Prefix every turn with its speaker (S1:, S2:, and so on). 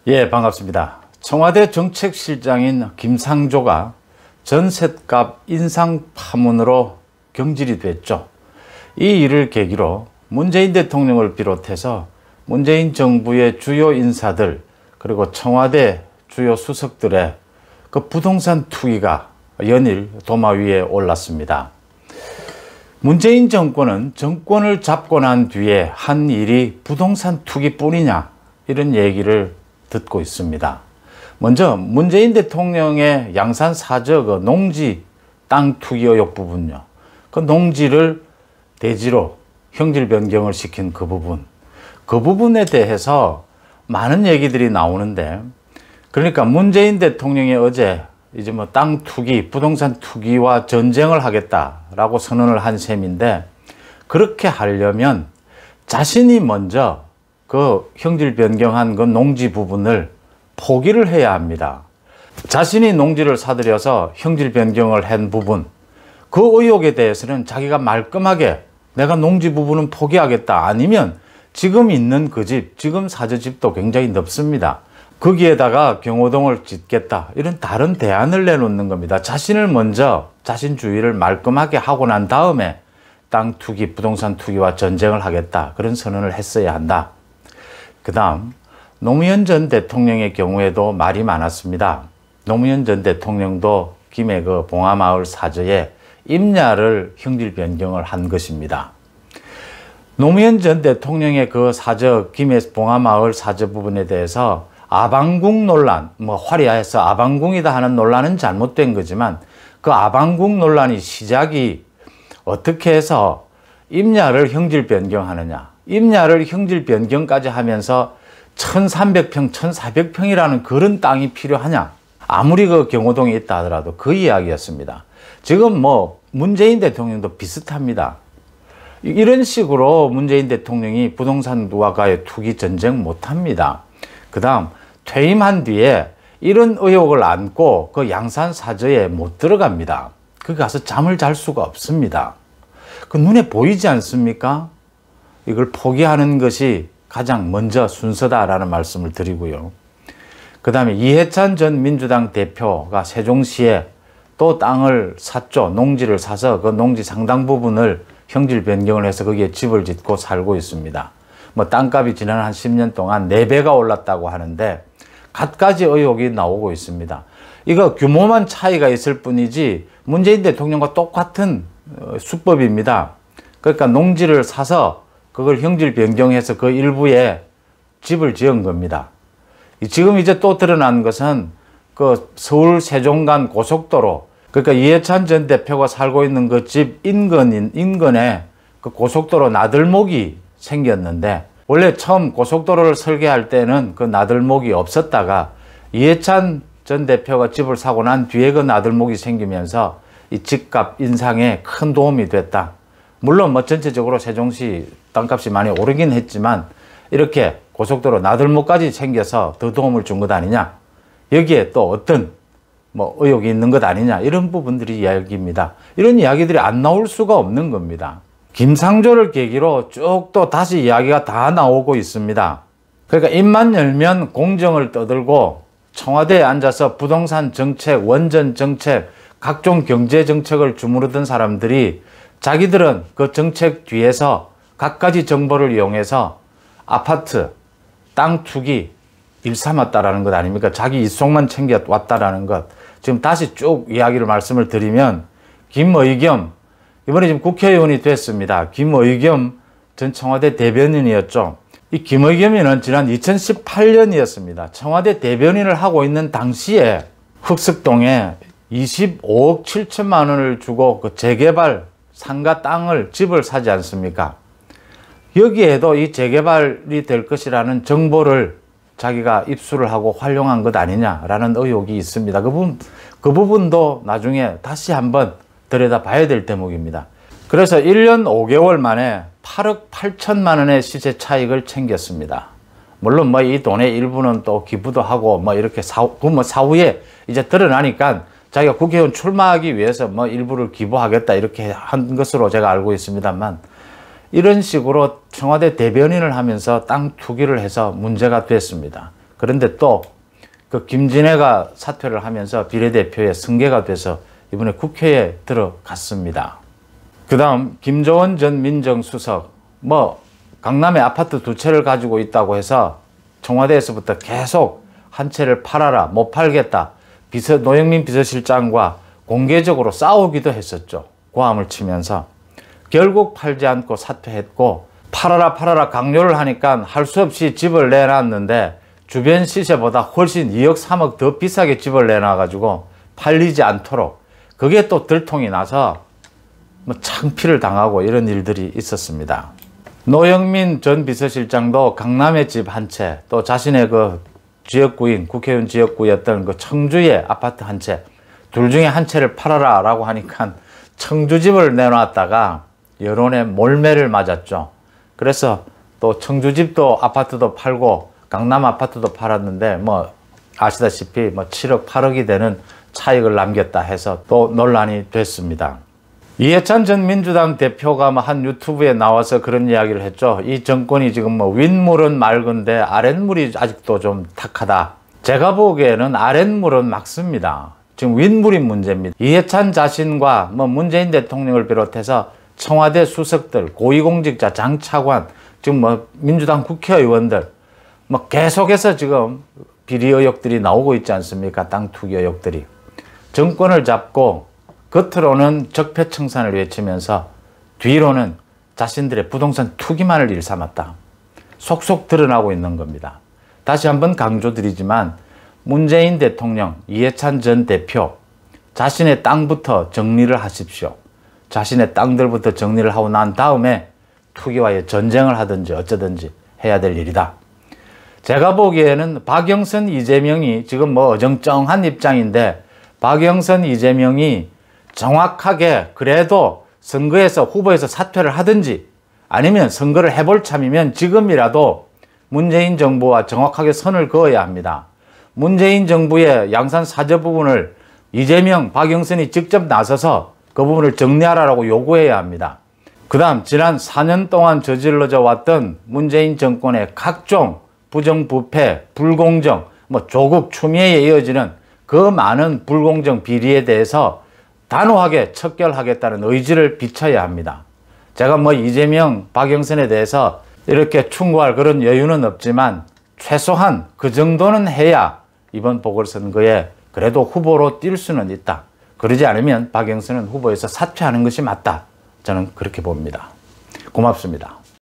S1: 예, 반갑습니다. 청와대 정책실장인 김상조가 전셋값 인상 파문으로 경질이 됐죠. 이 일을 계기로 문재인 대통령을 비롯해서 문재인 정부의 주요 인사들 그리고 청와대 주요 수석들의 그 부동산 투기가 연일 도마 위에 올랐습니다. 문재인 정권은 정권을 잡고 난 뒤에 한 일이 부동산 투기뿐이냐 이런 얘기를 듣고 있습니다. 먼저 문재인 대통령의 양산 사저 그 농지 땅 투기 의혹 부분요. 그 농지를 대지로 형질 변경을 시킨 그 부분에 대해서 많은 얘기들이 나오는데, 그러니까 문재인 대통령이 어제 이제 뭐 땅 투기, 부동산 투기와 전쟁을 하겠다라고 선언을 한 셈인데, 그렇게 하려면 자신이 먼저 그 형질 변경한 그 농지 부분을 포기를 해야 합니다. 자신이 농지를 사들여서 형질 변경을 한 부분, 그 의혹에 대해서는 자기가 말끔하게 내가 농지 부분은 포기하겠다, 아니면 지금 있는 그 집, 지금 사저집도 굉장히 넓습니다, 거기에다가 경호동을 짓겠다, 이런 다른 대안을 내놓는 겁니다. 자신을 먼저 자신 주의를 말끔하게 하고 난 다음에 땅 투기, 부동산 투기와 전쟁을 하겠다, 그런 선언을 했어야 한다. 그 다음 노무현 전 대통령의 경우에도 말이 많았습니다. 노무현 전 대통령도 김해 그 봉하마을 사저에 임야를 형질 변경을 한 것입니다. 노무현 전 대통령의 그 사저, 김해 봉하마을 사저 부분에 대해서 아방궁 논란, 뭐 화려해서 아방궁이다 하는 논란은 잘못된 거지만, 그 아방궁 논란이 시작이 어떻게 해서 임야를 형질 변경하느냐, 임야를 형질 변경까지 하면서 1300평, 1400평이라는 그런 땅이 필요하냐, 아무리 그 경호동에 있다 하더라도 그 이야기였습니다. 지금 뭐 문재인 대통령도 비슷합니다. 이런 식으로 문재인 대통령이 부동산과의 투기 전쟁 못합니다. 그 다음 퇴임한 뒤에 이런 의혹을 안고 그 양산 사저에 못 들어갑니다. 거기 가서 잠을 잘 수가 없습니다. 그 눈에 보이지 않습니까? 이걸 포기하는 것이 가장 먼저 순서다라는 말씀을 드리고요. 그 다음에 이해찬 전 민주당 대표가 세종시에 또 땅을 샀죠. 농지를 사서 그 농지 상당 부분을 형질 변경을 해서 거기에 집을 짓고 살고 있습니다. 뭐 땅값이 지난 한 10년 동안 4배가 올랐다고 하는데 갖가지 의혹이 나오고 있습니다. 이거 규모만 차이가 있을 뿐이지 문재인 대통령과 똑같은 수법입니다. 그러니까 농지를 사서 그걸 형질 변경해서 그 일부에 집을 지은 겁니다. 지금 이제 또 드러난 것은 그 서울 세종 간 고속도로, 그러니까 이해찬 전 대표가 살고 있는 그 집 인근에 그 고속도로 나들목이 생겼는데, 원래 처음 고속도로를 설계할 때는 그 나들목이 없었다가 이해찬 전 대표가 집을 사고 난 뒤에 그 나들목이 생기면서 이 집값 인상에 큰 도움이 됐다. 물론 뭐 전체적으로 세종시 땅값이 많이 오르긴 했지만 이렇게 고속도로 나들목까지 생겨서 더 도움을 준 것 아니냐, 여기에 또 어떤 뭐 의혹이 있는 것 아니냐, 이런 부분들이 이야기입니다. 이런 이야기들이 안 나올 수가 없는 겁니다. 김상조를 계기로 쭉 또 다시 이야기가 다 나오고 있습니다. 그러니까 입만 열면 공정을 떠들고 청와대에 앉아서 부동산 정책, 원전 정책, 각종 경제 정책을 주무르던 사람들이 자기들은 그 정책 뒤에서 갖가지 정보를 이용해서 아파트, 땅 투기 일삼았다라는 것 아닙니까? 자기 이속만 챙겨왔다라는 것. 지금 다시 쭉 이야기를 말씀을 드리면, 김의겸, 이번에 지금 국회의원이 됐습니다. 김의겸 전 청와대 대변인이었죠. 이 김의겸이는 지난 2018년이었습니다. 청와대 대변인을 하고 있는 당시에 흑석동에 25억 7천만 원을 주고 그 재개발 상가 땅을, 집을 사지 않습니까? 여기에도 이 재개발이 될 것이라는 정보를 자기가 입수를 하고 활용한 것 아니냐라는 의혹이 있습니다. 그 부분도 나중에 다시 한번 들여다봐야 될 대목입니다. 그래서 1년 5개월 만에 8억 8천만 원의 시세 차익을 챙겼습니다. 물론 뭐 이 돈의 일부는 또 기부도 하고 뭐 이렇게 사후에 이제 드러나니까 자기가 국회의원 출마하기 위해서 뭐 일부를 기부하겠다 이렇게 한 것으로 제가 알고 있습니다만, 이런 식으로 청와대 대변인을 하면서 땅 투기를 해서 문제가 됐습니다. 그런데 또 그 김진애가 사퇴를 하면서 비례대표에 승계가 돼서 이번에 국회에 들어갔습니다. 그 다음 김조원 전 민정수석 강남에 아파트 2채를 가지고 있다고 해서 청와대에서부터 계속 한 채를 팔아라, 못 팔겠다. 노영민 비서실장과 공개적으로 싸우기도 했었죠. 고함을 치면서. 결국 팔지 않고 사퇴했고, 팔아라 강요를 하니까 할 수 없이 집을 내놨는데 주변 시세보다 훨씬 2억 3억 더 비싸게 집을 내놔가지고 팔리지 않도록, 그게 또 들통이 나서 창피를 당하고 이런 일들이 있었습니다. 노영민 전 비서실장도 강남의 집 한 채, 또 자신의 그 지역구인, 국회의원 지역구였던 그 청주의 아파트 한 채, 둘 중에 한 채를 팔아라 라고 하니까 청주집을 내놨다가 여론의 몰매를 맞았죠. 그래서 또 청주집도 아파트도 팔고 강남 아파트도 팔았는데 아시다시피 7억 8억이 되는 차익을 남겼다 해서 또 논란이 됐습니다. 이해찬 전 민주당 대표가 한 유튜브에 나와서 그런 이야기를 했죠. 이 정권이 지금 윗물은 맑은데 아랫물이 아직도 좀 탁하다. 제가 보기에는 아랫물은 맑습니다. 지금 윗물이 문제입니다. 이해찬 자신과 문재인 대통령을 비롯해서 청와대 수석들, 고위공직자, 장차관, 지금 민주당 국회의원들 계속해서 지금 비리 의혹들이 나오고 있지 않습니까? 땅 투기 의혹들이. 정권을 잡고 겉으로는 적폐청산을 외치면서 뒤로는 자신들의 부동산 투기만을 일삼았다. 속속 드러나고 있는 겁니다. 다시 한번 강조드리지만 문재인 대통령, 이해찬 전 대표, 자신의 땅부터 정리를 하십시오. 자신의 땅들부터 정리를 하고 난 다음에 투기와의 전쟁을 하든지 어쩌든지 해야 될 일이다. 제가 보기에는 박영선, 이재명이 지금 어정쩡한 입장인데, 박영선, 이재명이 정확하게 그래도 선거에서 후보에서 사퇴를 하든지 아니면 선거를 해볼 참이면 지금이라도 문재인 정부와 정확하게 선을 그어야 합니다. 문재인 정부의 양산 사저 부분을 이재명, 박영선이 직접 나서서 그 부분을 정리하라고 요구해야 합니다. 그 다음 지난 4년 동안 저질러져 왔던 문재인 정권의 각종 부정부패, 불공정, 조국 추미애에 이어지는 그 많은 불공정 비리에 대해서 단호하게 척결하겠다는 의지를 비춰야 합니다. 제가 이재명, 박영선에 대해서 이렇게 충고할 그런 여유는 없지만 최소한 그 정도는 해야 이번 보궐선거에 그래도 후보로 뛸 수는 있다. 그러지 않으면 박영선은 후보에서 사퇴하는 것이 맞다. 저는 그렇게 봅니다. 고맙습니다.